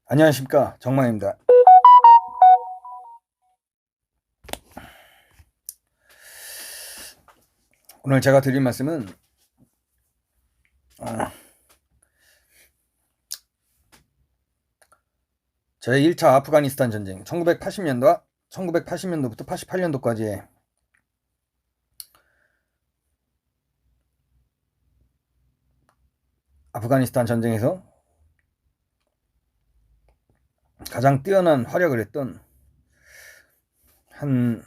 안녕하십니까, 정만입니다. 오늘 제가 드릴 말씀은 제 1차 아프가니스탄 전쟁 1980년도부터 88년도까지의 아프가니스탄 전쟁에서 가장 뛰어난 활약을 했던 한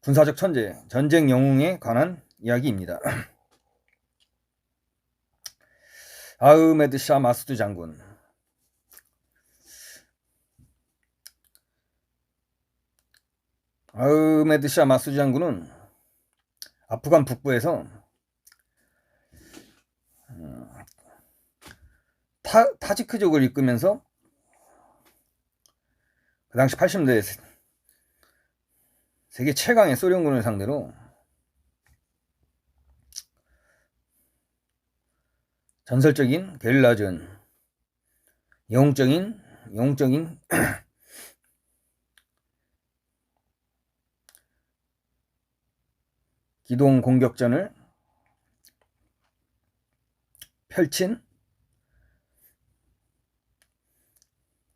군사적 천재, 전쟁 영웅에 관한 이야기입니다. 아흐메드 샤 마수드 장군. 아흐메드 샤 마수드 장군은 아프간 북부에서 타지크족을 이끌면서 그 당시 80년대 세계 최강의 소련군을 상대로 전설적인 게릴라전, 영웅적인 기동 공격전을 펼친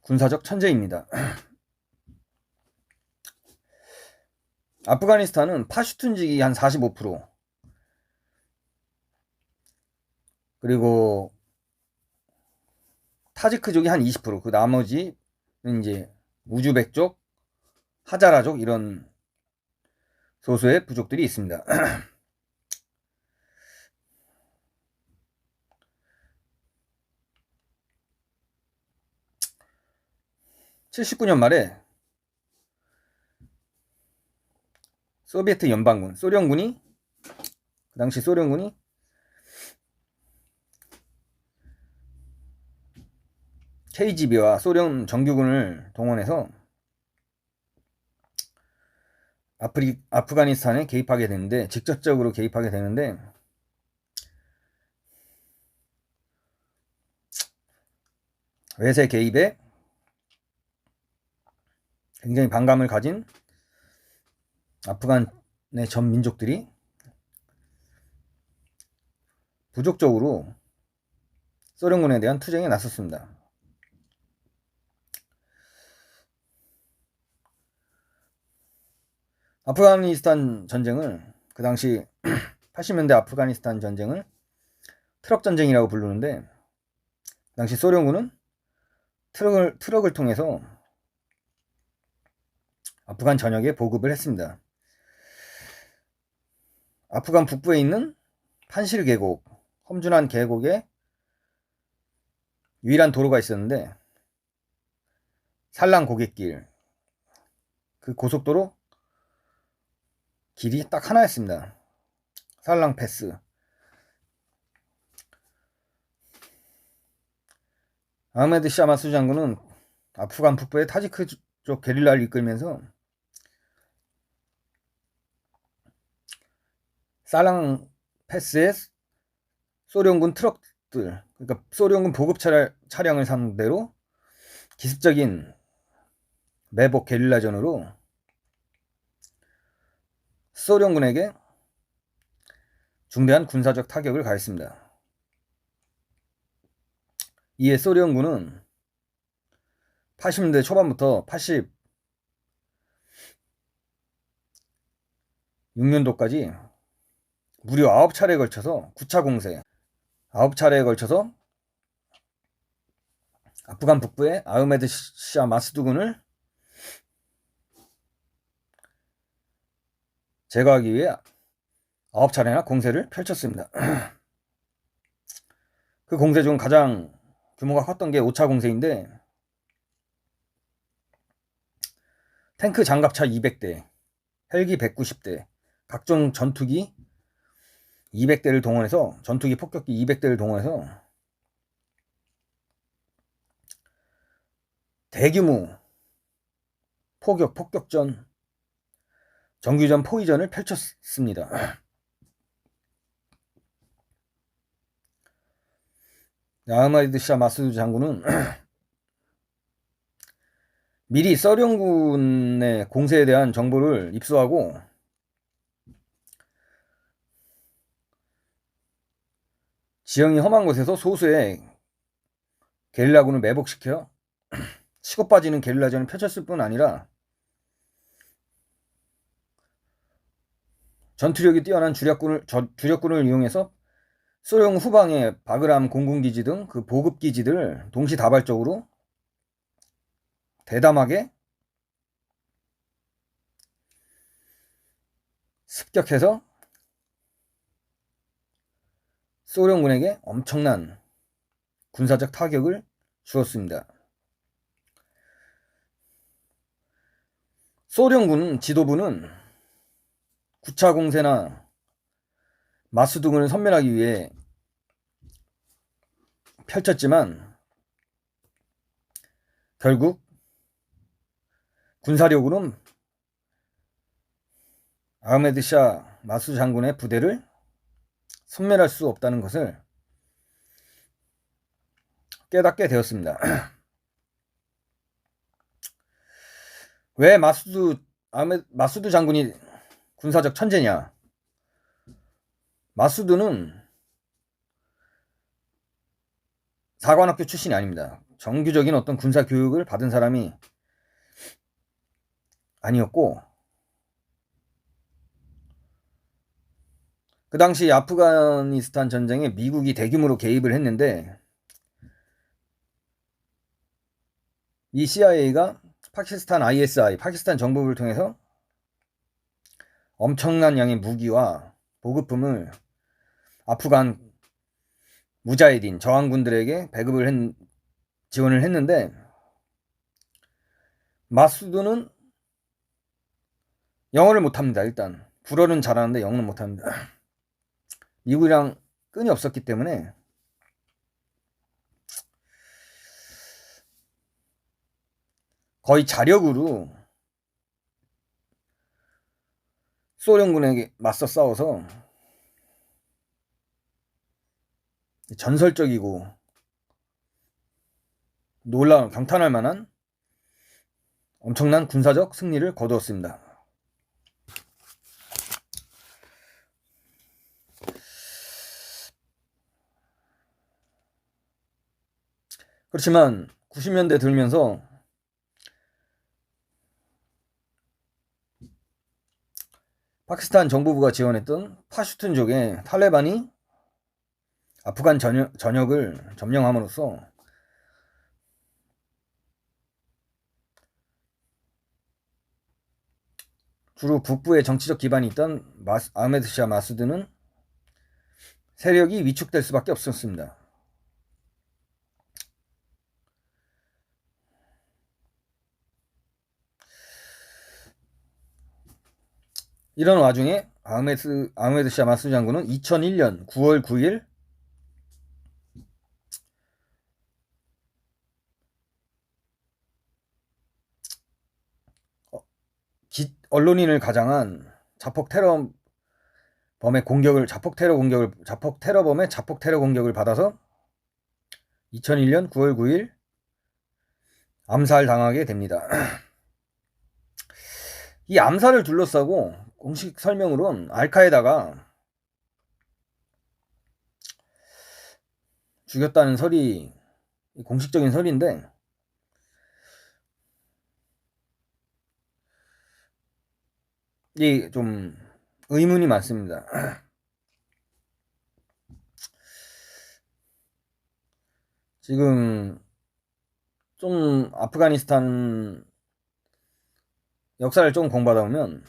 군사적 천재입니다. 아프가니스탄은 파슈툰족이 한 45%, 그리고 타지크족이 한 20%, 그 나머지는 이제 우즈벡족, 하자라족 이런 소수의 부족들이 있습니다. 79년 말에 소비에트 연방군, 그 당시 소련군이 KGB와 소련 정규군을 동원해서 아프가니스탄에 개입하게 되는데, 직접적으로 개입하게 되는데, 외세 개입에 굉장히 반감을 가진 아프간의 전 민족들이 부족적으로 소련군에 대한 투쟁에 나섰습니다. 아프가니스탄 전쟁을, 그 당시 80년대 아프가니스탄 전쟁을 트럭 전쟁이라고 부르는데, 그 당시 소련군은 트럭을 통해서 아프간 전역에 보급을 했습니다. 아프간 북부에 있는 판실 계곡, 험준한 계곡에 유일한 도로가 있었는데, 살랑 고갯길, 그 고속도로 길이 딱 하나였습니다. 살랑 패스. 아흐메드 샤 마수드 장군은 아프간 북부의 타지크족 게릴라를 이끌면서 살랑 패스의 소련군 트럭들, 그러니까 소련군 보급 차량을 상대로 기습적인 매복 게릴라전으로 소련군에게 중대한 군사적 타격을 가했습니다. 이에 소련군은 80년대 초반부터 86년도까지 무려 9차례에 걸쳐서 9차 공세, 9차례에 걸쳐서 아프간 북부의 아흐메드 샤 마수드 군을 제거하기 위해 9차례나 공세를 펼쳤습니다. 그 공세 중 가장 규모가 컸던 게 5차 공세인데, 탱크 장갑차 200대, 헬기 190대, 각종 전투기 200대를 동원해서, 전투기 폭격기 200대를 동원해서 대규모 폭격전, 정규전, 포위전을 펼쳤습니다. 아흐메드 샤 마수드 장군은 미리 소련군의 공세에 대한 정보를 입수하고 지형이 험한 곳에서 소수의 게릴라군을 매복시켜 치고 빠지는 게릴라전을 펼쳤을 뿐 아니라 전투력이 뛰어난 주력군을 이용해서 소련 후방의 바그람 공군기지 등 그 보급기지들을 동시다발적으로 대담하게 습격해서 소련군에게 엄청난 군사적 타격을 주었습니다. 소련군 지도부는 9차 공세나 마수등을 섬멸하기 위해 펼쳤지만 결국 군사력으로는 아흐메드 샤 마수드 장군의 부대를 섬멸할 수 없다는 것을 깨닫게 되었습니다. 왜 마수드 장군이 군사적 천재냐? 마수드는 사관학교 출신이 아닙니다. 정규적인 어떤 군사 교육을 받은 사람이 아니었고, 그 당시 아프가니스탄 전쟁에 미국이 대규모로 개입을 했는데 이 CIA가 파키스탄 ISI, 파키스탄 정부를 통해서 엄청난 양의 무기와 보급품을 아프간 무자히딘 저항군들에게 지원을 했는데 마수드는 영어를 못합니다. 일단 불어는 잘하는데 영어는 못합니다. 미국이랑 끈이 없었기 때문에 거의 자력으로 소련군에게 맞서 싸워서 전설적이고 놀라운 감탄할 만한 엄청난 군사적 승리를 거두었습니다. 그렇지만 90년대 들면서 파키스탄 정부부가 지원했던 파슈툰족의 탈레반이 아프간 전역을 점령함으로써 주로 북부에 정치적 기반이 있던 아흐메드 샤 마수드는 세력이 위축될 수밖에 없었습니다. 이런 와중에 아흐메드 샤 마수드 장군은 2001년 9월 9일 언론인을 가장한 자폭 테러범의 자폭 테러 공격을 받아서 2001년 9월 9일 암살당하게 됩니다. 이 암살을 둘러싸고 공식 설명으로는 알카에다가 죽였다는 설이 공식적인 설인데 이게 좀 의문이 많습니다. 지금 좀 아프가니스탄 역사를 좀 공부하다 보면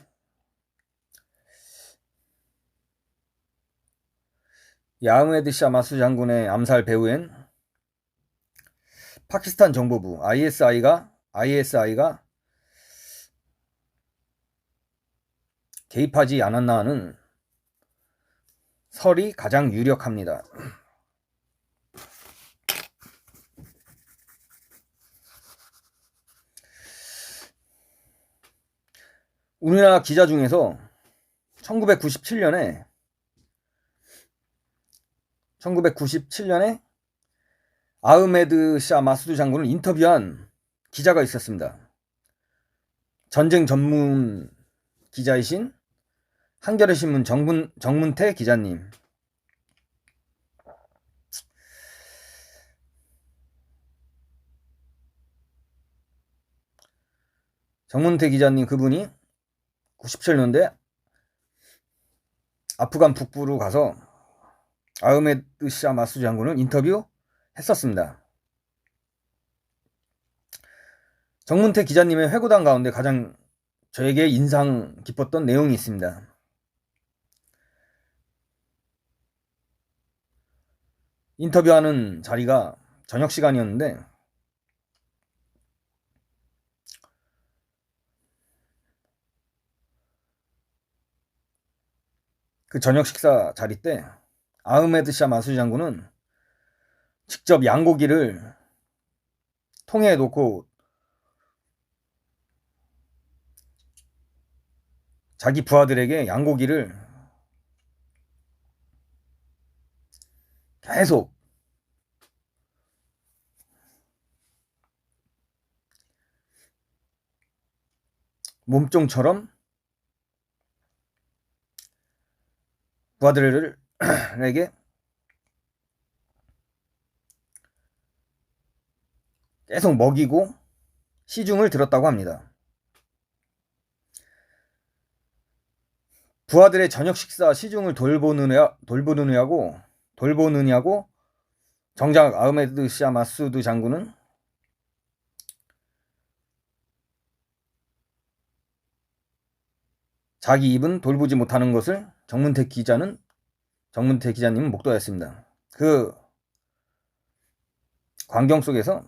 아흐메드 샤 마수드 장군의 암살 배후엔 파키스탄 정보부 ISI가 개입하지 않았나 하는 설이 가장 유력합니다. 우리나라 기자 중에서 1997년에 아흐메드 샤 마수드 장군을 인터뷰한 기자가 있었습니다. 전쟁 전문 기자이신 한겨레신문 정문태 기자님. 정문태 기자님, 그분이 97년대 아프간 북부로 가서 아흐메드 샤 마수드 장군을 인터뷰했었습니다. 정문태 기자님의 회고담 가운데 가장 저에게 인상 깊었던 내용이 있습니다. 인터뷰하는 자리가 저녁 시간이었는데 그 저녁 식사 자리 때 아흐메드 샤 마수드 장군은 직접 양고기를 통에 놓고 자기 부하들에게 양고기를 계속 몸종처럼 부하들에게 계속 먹이고 시중을 들었다고 합니다. 부하들의 저녁 식사 시중을 돌보느냐고 정작 아흐메드 샤 마수드 장군은 자기 입은 돌보지 못하는 것을 정문태 기자님은 목도했습니다. 그 광경 속에서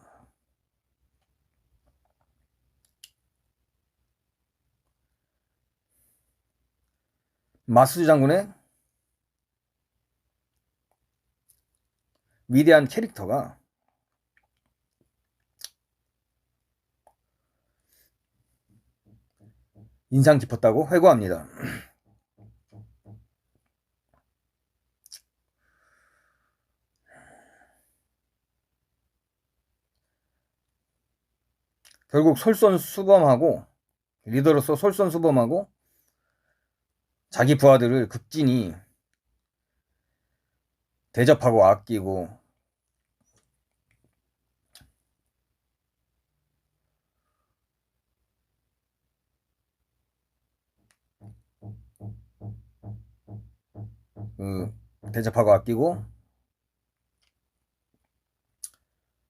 마수드 장군의 위대한 캐릭터가 인상 깊었다고 회고합니다. 결국 리더로서 솔선수범하고 자기 부하들을 극진히 대접하고 아끼고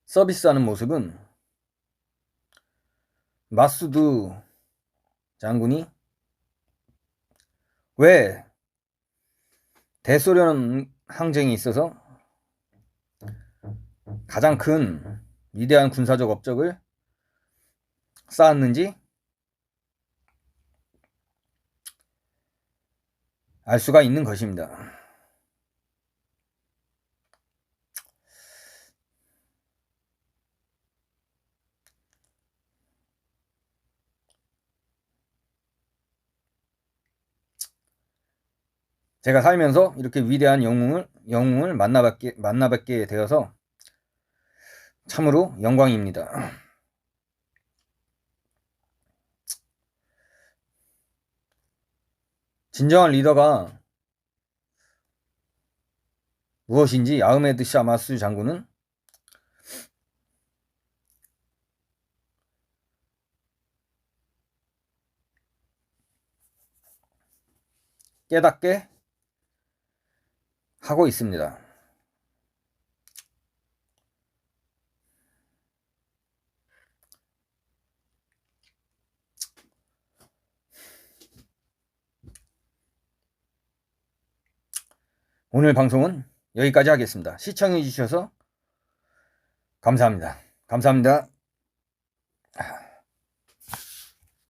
서비스하는 모습은 마수드 장군이 왜 대소련 항쟁에 있어서 가장 큰 위대한 군사적 업적을 쌓았는지 알 수가 있는 것입니다. 제가 살면서 이렇게 위대한 영웅을 만나뵙게 되어서 참으로 영광입니다. 진정한 리더가 무엇인지 아흐메드 샤 마수드 장군은 깨닫게 하고 있습니다. 오늘 방송은 여기까지 하겠습니다. 시청해 주셔서 감사합니다. 감사합니다.